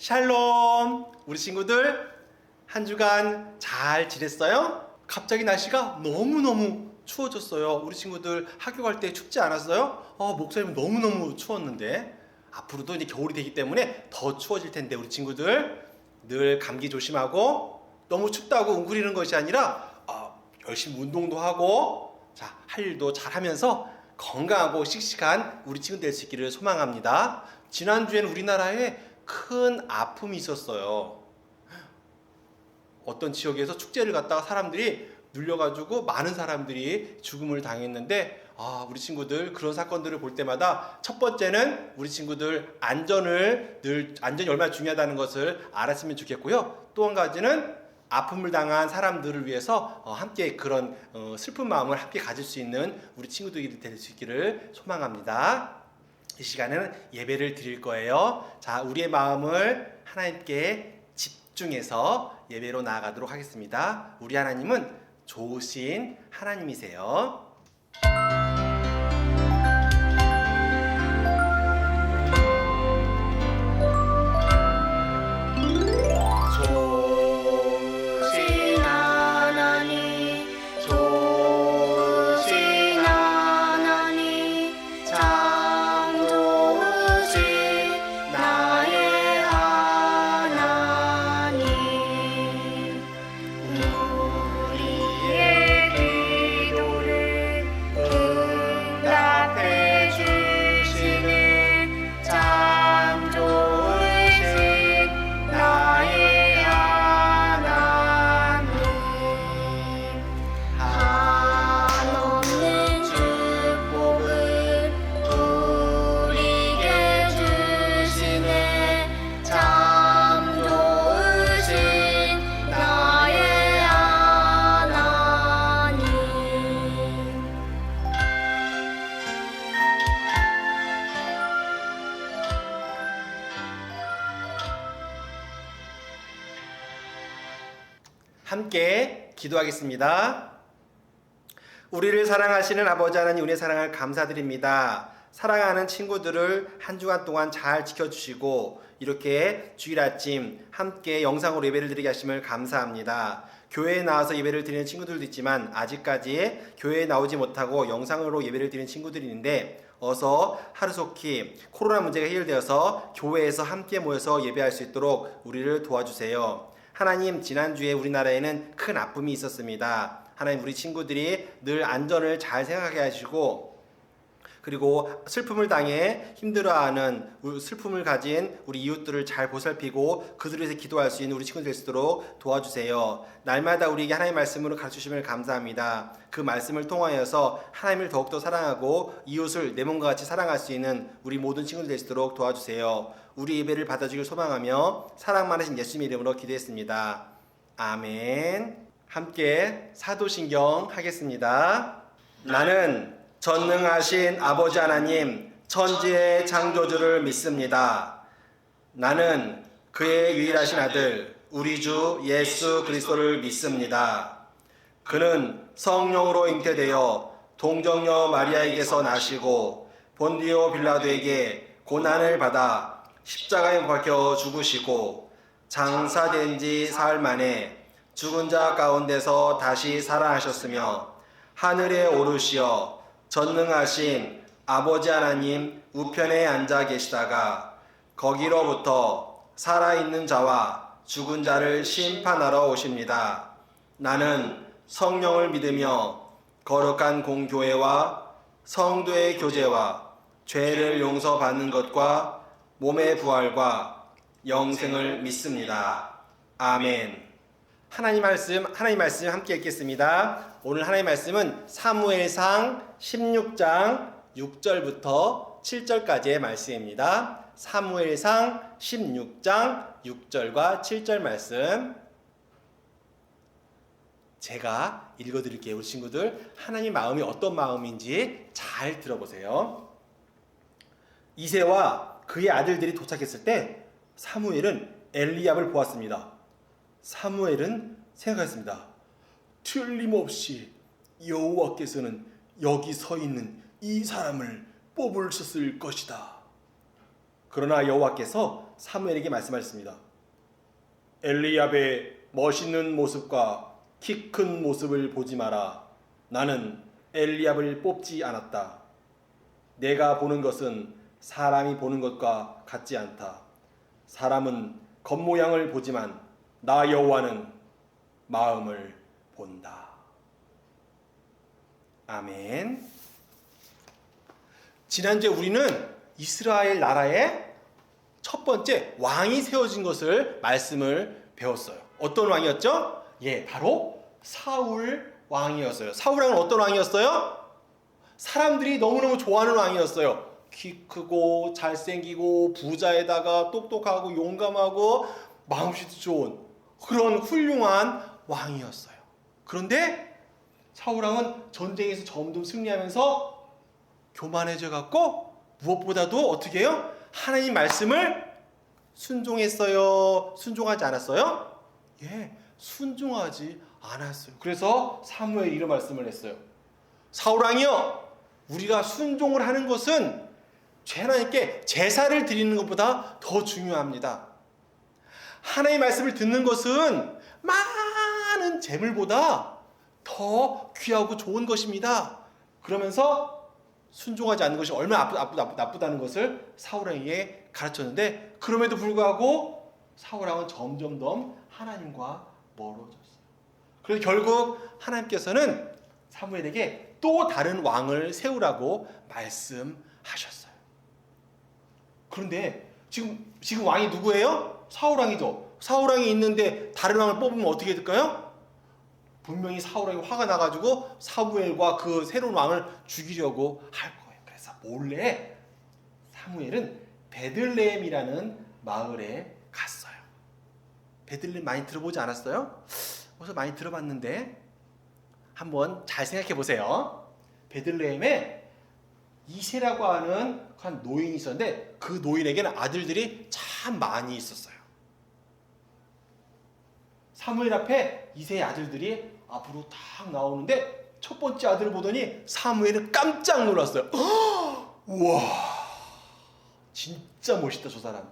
샬롬! 우리 친구들 한 주간 잘 지냈어요? 갑자기 날씨가 너무너무 추워졌어요. 우리 친구들 학교 갈 때 춥지 않았어요? 목사님은 너무너무 추웠는데 앞으로도 이제 겨울이 되기 때문에 더 추워질 텐데 우리 친구들 늘 감기 조심하고 너무 춥다고 웅크리는 것이 아니라 열심히 운동도 하고 할 일도 잘 하면서 건강하고 씩씩한 우리 친구 될 수 있기를 소망합니다. 지난주에는 우리나라에 큰 아픔이 있었어요. 어떤 지역에서 축제를 갔다가 사람들이 눌려가지고 많은 사람들이 죽음을 당했는데 우리 친구들 그런 사건들을 볼 때마다 첫 번째는 우리 친구들 안전이 얼마나 중요하다는 것을 알았으면 좋겠고요. 또 한 가지는 아픔을 당한 사람들을 위해서 함께 그런 슬픈 마음을 함께 가질 수 있는 우리 친구들이 될 수 있기를 소망합니다. 이 시간에는 예배를 드릴 거예요. 우리의 마음을 하나님께 집중해서 예배로 나아가도록 하겠습니다. 우리 하나님은 좋으신 하나님이세요. 함께 기도하겠습니다. 우리를 사랑하시는 아버지 하나님, 은혜 사랑을 감사드립니다. 사랑하는 친구들을 한 주간 동안 잘 지켜주시고 이렇게 주일 아침 함께 영상으로 예배를 드리게 하심을 감사합니다. 교회에 나와서 예배를 드리는 친구들도 있지만 아직까지 교회에 나오지 못하고 영상으로 예배를 드리는 친구들이 있는데 어서 하루속히 코로나 문제가 해결되어서 교회에서 함께 모여서 예배할 수 있도록 우리를 도와주세요. 하나님, 지난주에 우리나라에는 큰 아픔이 있었습니다. 하나님, 우리 친구들이 늘 안전을 잘 생각하게 하시고 그리고 슬픔을 당해 힘들어하는 슬픔을 가진 우리 이웃들을 잘 보살피고 그들을 위해서 기도할 수 있는 우리 친구들 될 수 있도록 도와주세요. 날마다 우리에게 하나님의 말씀으로 가르쳐주심을 감사합니다. 그 말씀을 통하여서 하나님을 더욱더 사랑하고 이웃을 내 몸과 같이 사랑할 수 있는 우리 모든 친구들 될 수 있도록 도와주세요. 우리 예배를 받아주길 소망하며 사랑 많으신 예수님의 이름으로 기도했습니다. 아멘. 함께 사도신경 하겠습니다. 나는 전능하신 아버지 하나님, 천지의 창조주를 믿습니다. 나는 그의 유일하신 아들, 우리 주 예수 그리스도를 믿습니다. 그는 성령으로 잉태되어 동정녀 마리아에게서 나시고 본디오 빌라도에게 고난을 받아 십자가에 박혀 죽으시고 장사된 지 사흘 만에 죽은 자 가운데서 다시 살아나셨으며 하늘에 오르시어 전능하신 아버지 하나님 우편에 앉아 계시다가 거기로부터 살아있는 자와 죽은 자를 심판하러 오십니다. 나는 성령을 믿으며 거룩한 공교회와 성도의 교제와 죄를 용서받는 것과 몸의 부활과 영생을 믿습니다. 아멘. 하나님 말씀 함께 읽겠습니다. 오늘 하나님 말씀은 사무엘상 16장 6절부터 7절까지의 말씀입니다. 사무엘상 16장 6절과 7절 말씀 제가 읽어드릴게요. 우리 친구들 하나님 마음이 어떤 마음인지 잘 들어보세요. 이새와 그의 아들들이 도착했을 때 사무엘은 엘리압을 보았습니다. 사무엘은 생각했습니다. 틀림없이 여호와께서는 여기 서 있는 이 사람을 뽑으셨을 것이다. 그러나 여호와께서 사무엘에게 말씀하셨습니다. 엘리압의 멋있는 모습과 키 큰 모습을 보지 마라. 나는 엘리압을 뽑지 않았다. 내가 보는 것은 사람이 보는 것과 같지 않다. 사람은 겉모양을 보지만 나 여호와는 마음을 본다. 아멘. 지난주에 우리는 이스라엘 나라의 첫 번째 왕이 세워진 것을 말씀을 배웠어요. 어떤 왕이었죠? 예, 바로 사울 왕이었어요. 사울 왕은 어떤 왕이었어요? 사람들이 너무너무 좋아하는 왕이었어요. 키 크고 잘생기고 부자에다가 똑똑하고 용감하고 마음씨도 좋은 그런 훌륭한 왕이었어요. 그런데 사울 왕은 전쟁에서 점점 승리하면서 교만해져 갖고 무엇보다도 어떻게 해요? 하나님 말씀을 순종했어요? 순종하지 않았어요? 예, 순종하지 않았어요. 그래서 사무엘이 이런 말씀을 했어요. 사울 왕이요, 우리가 순종을 하는 것은 하나님께 제사를 드리는 것보다 더 중요합니다. 하나님의 말씀을 듣는 것은 많은 재물보다 더 귀하고 좋은 것입니다. 그러면서 순종하지 않는 것이 얼마나 나쁘다는 것을 사울왕에게 가르쳤는데, 그럼에도 불구하고 사울왕은 점점 더 하나님과 멀어졌어요. 그래서 결국 하나님께서는 사무엘에게 또 다른 왕을 세우라고 말씀하셨어요. 그런데 지금 왕이 누구예요? 사울왕이죠. 사울왕이 있는데 다른 왕을 뽑으면 어떻게 될까요? 분명히 사울왕이 화가 나가지고 사무엘과 그 새로운 왕을 죽이려고 할 거예요. 그래서 몰래 사무엘은 베들레헴이라는 마을에 갔어요. 베들레헴 많이 들어보지 않았어요? 어서 많이 들어봤는데 한번 잘 생각해 보세요. 베들레헴에 이새라고 하는 한 노인이 있었는데 그 노인에게는 아들들이 참 많이 있었어요. 사무엘 앞에 이새의 아들들이 앞으로 딱 나오는데 첫 번째 아들을 보더니 사무엘은 깜짝 놀랐어요. 우와, 진짜 멋있다 저 사람.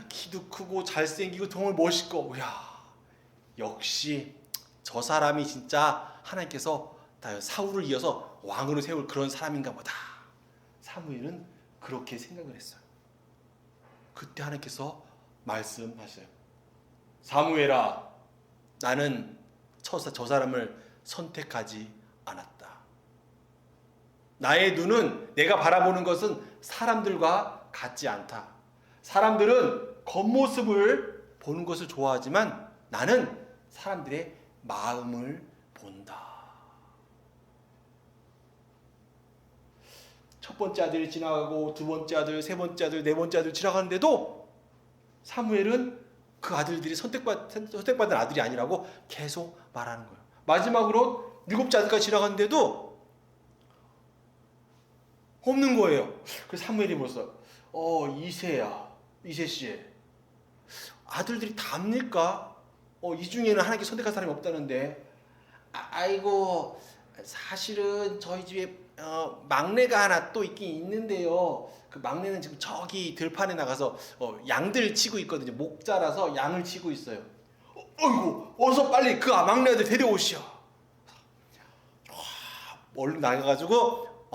키도 크고 잘생기고 정말 멋있고, 이야, 역시 저 사람이 진짜 하나님께서 사울을 이어서 왕으로 세울 그런 사람인가 보다. 사무엘은 그렇게 생각을 했어요. 그때 하나님께서 말씀하셔요. 사무엘아, 나는 저 사람을 선택하지 않았다. 나의 눈은, 내가 바라보는 것은 사람들과 같지 않다. 사람들은 겉모습을 보는 것을 좋아하지만 나는 사람들의 마음을 본다. 첫 번째 아들이 지나가고 두 번째 아들, 세 번째 아들, 네 번째 아들 지나가는데도 사무엘은 그 아들들이 선택받은 아들이 아니라고 계속 말하는 거예요. 마지막으로 일곱째 아들까지 지나갔는데도 없는 거예요. 그래서 사무엘이 물었어요. 이새씨, 아들들이 답니까? 이 중에는 하나님께 선택한 사람이 없다는데. 아이고, 사실은 저희 집에 막내가 하나 또 있긴 있는데요. 그 막내는 지금 저기 들판에 나가서 양들 치고 있거든요. 목자라서 양을 치고 있어요. 어이구, 어서 빨리 그 막내 아들 데려오시오. 얼른 나가가지고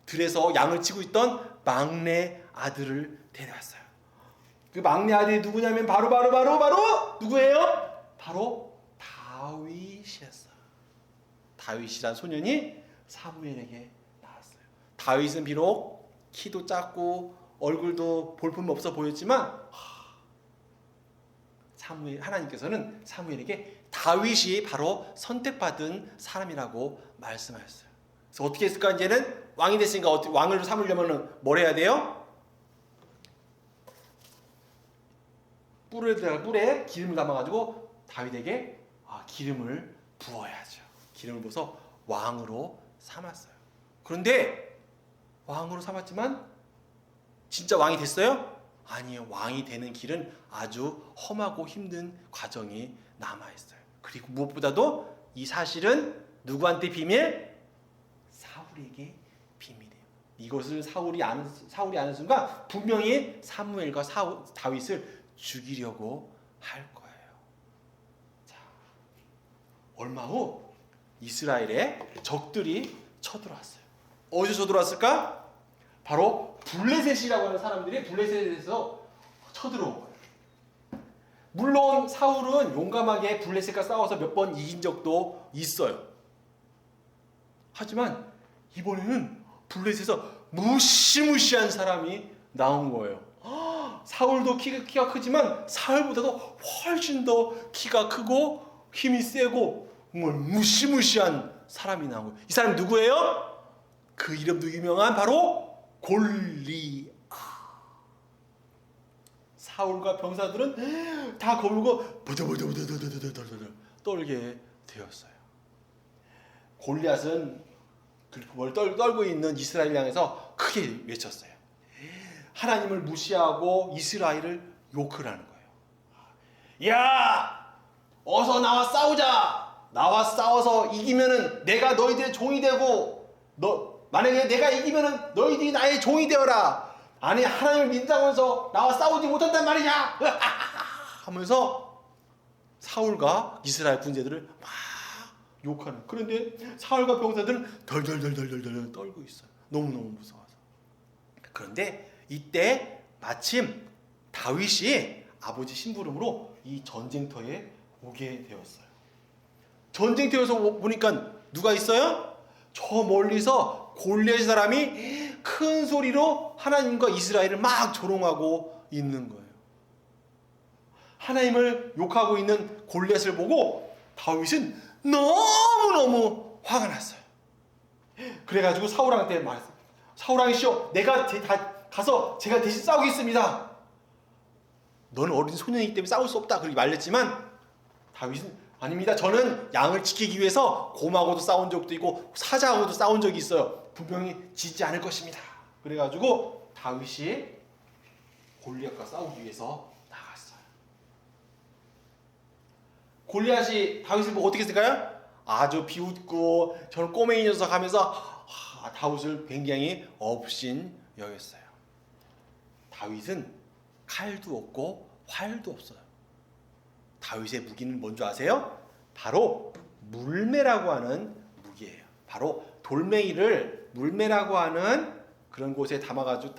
들에서 양을 치고 있던 막내 아들을 데려왔어요. 그 막내 아들이 누구냐면 바로 누구예요? 바로 다윗이었어요. 다윗이란 소년이 사무엘에게 나왔어요. 다윗은 비록 키도 작고 얼굴도 볼품 없어 보였지만 하나님께서는 사무엘에게 다윗이 바로 선택받은 사람이라고 말씀하셨어요. 그래서 어떻게 했을까? 이제는 왕이 됐으니까 왕을 삼으려면 뭘 해야 돼요? 뿔에 기름을 담아가지고 다윗에게 기름을 부어야죠. 기름을 부어서 왕으로 삼았어요. 그런데 왕으로 삼았지만 진짜 왕이 됐어요? 아니요. 왕이 되는 길은 아주 험하고 힘든 과정이 남아있어요. 그리고 무엇보다도 이 사실은 누구한테 비밀? 사울에게 비밀이에요. 이것을 사울이 아는 순간 분명히 사무엘과 다윗을 죽이려고 할 거예요. 자, 얼마 후 이스라엘의 적들이 쳐들어왔어요. 어디서 쳐들어왔을까? 바로 블레셋이라고 하는 사람들이 블레셋에서 쳐들어온 거예요. 물론 사울은 용감하게 블레셋과 싸워서 몇 번 이긴 적도 있어요. 하지만 이번에는 블레셋에서 무시무시한 사람이 나온 거예요. 사울도 키가 크지만 사울보다도 훨씬 더 키가 크고 힘이 세고 정말 무시무시한 사람이 나온 거예요. 이 사람 누구예요? 그 이름도 유명한 바로 골리앗. 사울과 병사들은 다 겁을고 버들버들버들버들버들 떨게 되었어요. 골리앗은 그걸 떨고 있는 이스라엘 향해서 크게 외쳤어요. 하나님을 무시하고 이스라엘을 욕을 하는 거예요. 야! 어서 나와 싸우자! 나와 싸워서 이기면은 내가 너희들의 종이 되고, 만약에 내가 이기면은 너희들이 나의 종이 되어라! 아니, 하나님을 믿는다고 해서 나와 싸우지 못한단 말이냐! 하면서 사울과 이스라엘 군대들을 막 욕하는. 그런데 사울과 병사들은 덜덜덜덜덜 떨고 있어요. 너무너무 무서워서. 그런데 이때 마침 다윗이 아버지 심부름으로 이 전쟁터에 오게 되었어요. 전쟁터에서 보니까 누가 있어요? 저 멀리서 골리앗 사람이 큰 소리로 하나님과 이스라엘을 막 조롱하고 있는 거예요. 하나님을 욕하고 있는 골리앗을 보고 다윗은 너무너무 화가 났어요. 그래가지고 사울왕한테 말했어요. 사울왕이시여, 내가 가서 제가 대신 싸우겠습니다. 너는 어린 소년이기 때문에 싸울 수 없다. 그렇게 말했지만 다윗은 아닙니다. 저는 양을 지키기 위해서 곰하고도 싸운 적도 있고 사자하고도 싸운 적이 있어요. 분명히 지지 않을 것입니다. 그래가지고 다윗이 골리앗과 싸우기 위해서 나갔어요. 골리앗이 다윗을 보고 어떻게 했을까요? 아주 비웃고 저는 꼬맹이 녀석 하면서 다윗을 굉장히 업신 여겼어요. 다윗은 칼도 없고 활도 없어요. 다윗의 무기는 뭔지 아세요? 바로 물매라고 하는 무기예요. 바로 돌멩이를 물매라고 하는 그런 곳에 담아가지고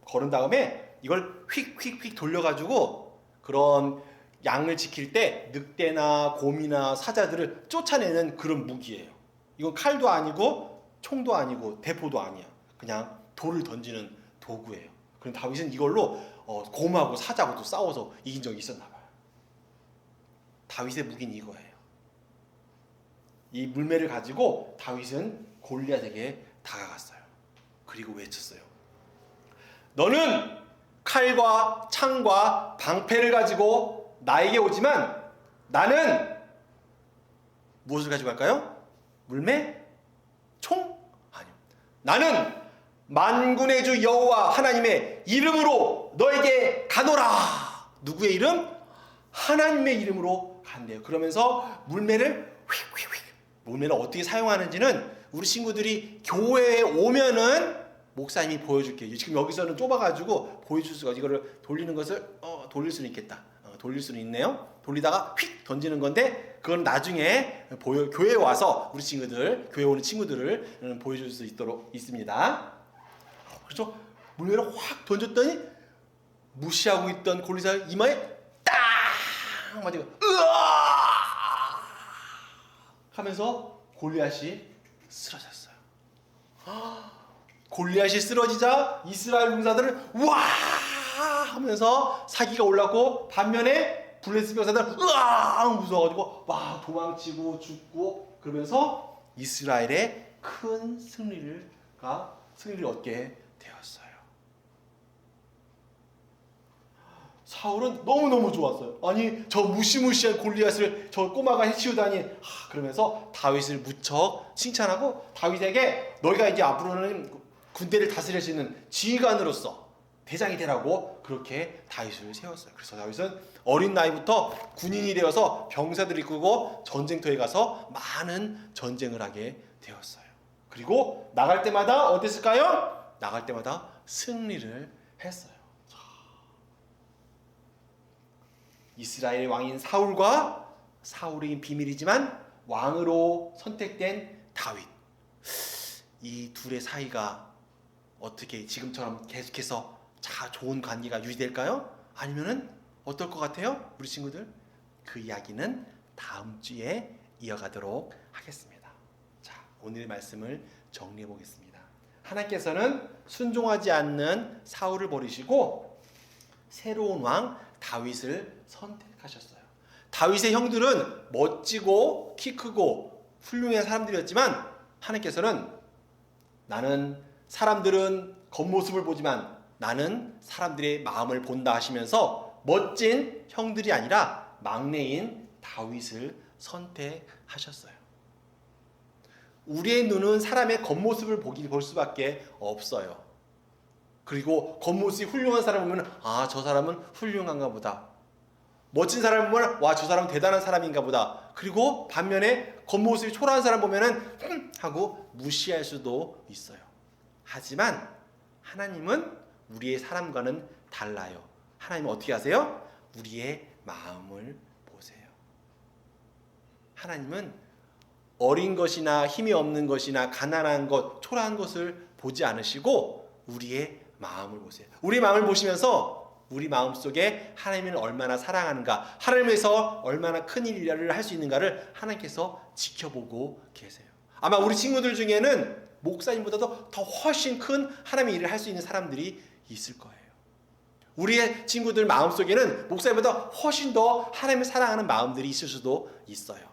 걸은 다음에 이걸 휙휙휙 돌려가지고 그런 양을 지킬 때 늑대나 곰이나 사자들을 쫓아내는 그런 무기예요. 이건 칼도 아니고 총도 아니고 대포도 아니야. 그냥 돌을 던지는 도구예요. 그럼 다윗은 이걸로 곰하고 사자하고도 싸워서 이긴 적이 있었나 봐요. 다윗의 무기는 이거예요. 이 물매를 가지고 다윗은 골리앗에게 다가갔어요. 그리고 외쳤어요. 너는 칼과 창과 방패를 가지고 나에게 오지만 나는 무엇을 가지고 갈까요? 물매? 총? 아니요. 나는 만군의 주 여호와 하나님의 이름으로 너에게 가노라. 누구의 이름? 하나님의 이름으로 간대요. 그러면서 물매를 휙휙휙. 물매를 어떻게 사용하는지는 우리 친구들이 교회에 오면은 목사님이 보여줄게요. 지금 여기서는 좁아가지고 보여줄 수가, 이거를 돌리는 것을 돌릴 수는 있겠다. 돌릴 수는 있네요. 돌리다가 휙 던지는 건데 그건 나중에 교회에 와서 우리 친구들, 교회 오는 친구들을 보여줄 수 있습니다. 그래서 물매를 확 던졌더니 무시하고 있던 골리앗 이마에 딱 맞고 으아 하면서 골리앗이 쓰러졌어요. 골리앗이 쓰러지자 이스라엘 군사들은 와 하면서 사기가 올랐고, 반면에 블레셋 병사들은 으아 무서워가지고 막 도망치고 죽고, 그러면서 이스라엘의 큰 승리를 얻게 되었어요. 사울은 너무너무 좋았어요. 아니, 저 무시무시한 골리앗을 저 꼬마가 해치우다니. 그러면서 다윗을 무척 칭찬하고 다윗에게 너희가 이제 앞으로는 군대를 다스릴 수 있는 지휘관으로서 대장이 되라고 그렇게 다윗을 세웠어요. 그래서 다윗은 어린 나이부터 군인이 되어서 병사들을 이끌고 전쟁터에 가서 많은 전쟁을 하게 되었어요. 그리고 나갈 때마다 어땠을까요? 나갈 때마다 승리를 했어요. 이스라엘 왕인 사울과 사울이 비밀이지만 왕으로 선택된 다윗, 이 둘의 사이가 어떻게 지금처럼 계속해서 좋은 관계가 유지될까요? 아니면은 어떨 것 같아요? 우리 친구들, 그 이야기는 다음 주에 이어가도록 하겠습니다. 자, 오늘의 말씀을 정리해 보겠습니다. 하나님께서는 순종하지 않는 사울을 버리시고 새로운 왕 다윗을 선택하셨어요. 다윗의 형들은 멋지고 키 크고 훌륭한 사람들이었지만 하나님께서는 나는 사람들은 겉모습을 보지만 나는 사람들의 마음을 본다 하시면서 멋진 형들이 아니라 막내인 다윗을 선택하셨어요. 우리의 눈은 사람의 겉모습을 볼 수밖에 없어요. 그리고 겉모습이 훌륭한 사람 보면 저 사람은 훌륭한가 보다. 멋진 사람 보면 와, 저 사람은 대단한 사람인가 보다. 그리고 반면에 겉모습이 초라한 사람 보면은 하고 무시할 수도 있어요. 하지만 하나님은 우리의 사람과는 달라요. 하나님은 어떻게 하세요? 우리의 마음을 보세요. 하나님은 어린 것이나 힘이 없는 것이나 가난한 것, 초라한 것을 보지 않으시고 우리의 마음을 보세요. 우리 마음을 보시면서 우리 마음속에 하나님을 얼마나 사랑하는가, 하나님을 위해서 얼마나 큰 일을 할 수 있는가를 하나님께서 지켜보고 계세요. 아마 우리 친구들 중에는 목사님보다도 더 훨씬 큰 하나님의 일을 할 수 있는 사람들이 있을 거예요. 우리의 친구들 마음속에는 목사님보다 훨씬 더 하나님을 사랑하는 마음들이 있을 수도 있어요.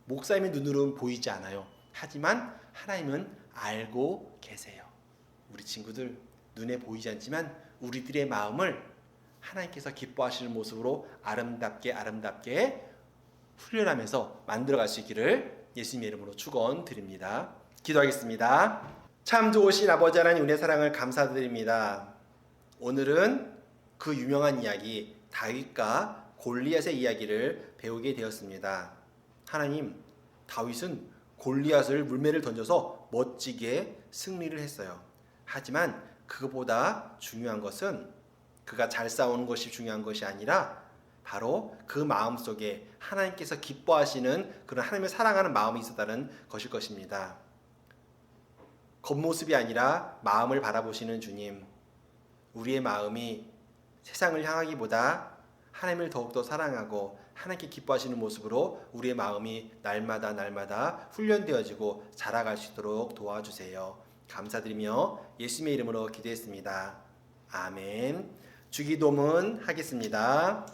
목사님의 눈으로는 보이지 않아요. 하지만 하나님은 알고 계세요. 우리 친구들 눈에 보이지 않지만 우리들의 마음을 하나님께서 기뻐하시는 모습으로 아름답게 훈련하면서 만들어갈 수 있기를 예수님의 이름으로 축원드립니다. 기도하겠습니다. 참 좋으신 아버지 하나님, 은혜 사랑을 감사드립니다. 오늘은 그 유명한 이야기 다윗과 골리앗의 이야기를 배우게 되었습니다. 하나님, 다윗은 골리앗을 물매를 던져서 멋지게 승리를 했어요. 하지만 그것보다 중요한 것은 그가 잘 싸우는 것이 중요한 것이 아니라 바로 그 마음속에 하나님께서 기뻐하시는 그런 하나님을 사랑하는 마음이 있었다는 것일 것입니다. 겉모습이 아니라 마음을 바라보시는 주님, 우리의 마음이 세상을 향하기보다 하나님을 더욱더 사랑하고 하나님께 기뻐하시는 모습으로 우리의 마음이 날마다 훈련되어지고 자라갈 수 있도록 도와주세요. 감사드리며 예수님의 이름으로 기도했습니다. 아멘. 주기도문 하겠습니다.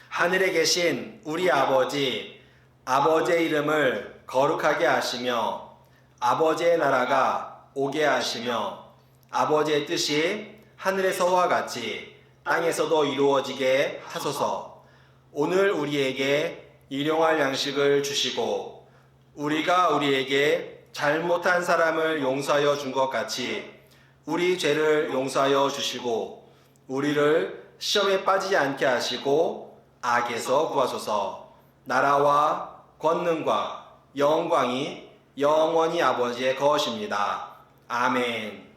하늘에 계신 우리 아버지, 아버지의 이름을 거룩하게 하시며 아버지의 나라가 오게 하시며 아버지의 뜻이 하늘에서와 같이 땅에서도 이루어지게 하소서. 오늘 우리에게 일용할 양식을 주시고 우리가 우리에게 잘못한 사람을 용서하여 준 것 같이 우리 죄를 용서하여 주시고 우리를 시험에 빠지지 않게 하시고 악에서 구하소서. 나라와 권능과 영광이 영원히 아버지의 것입니다. 아멘.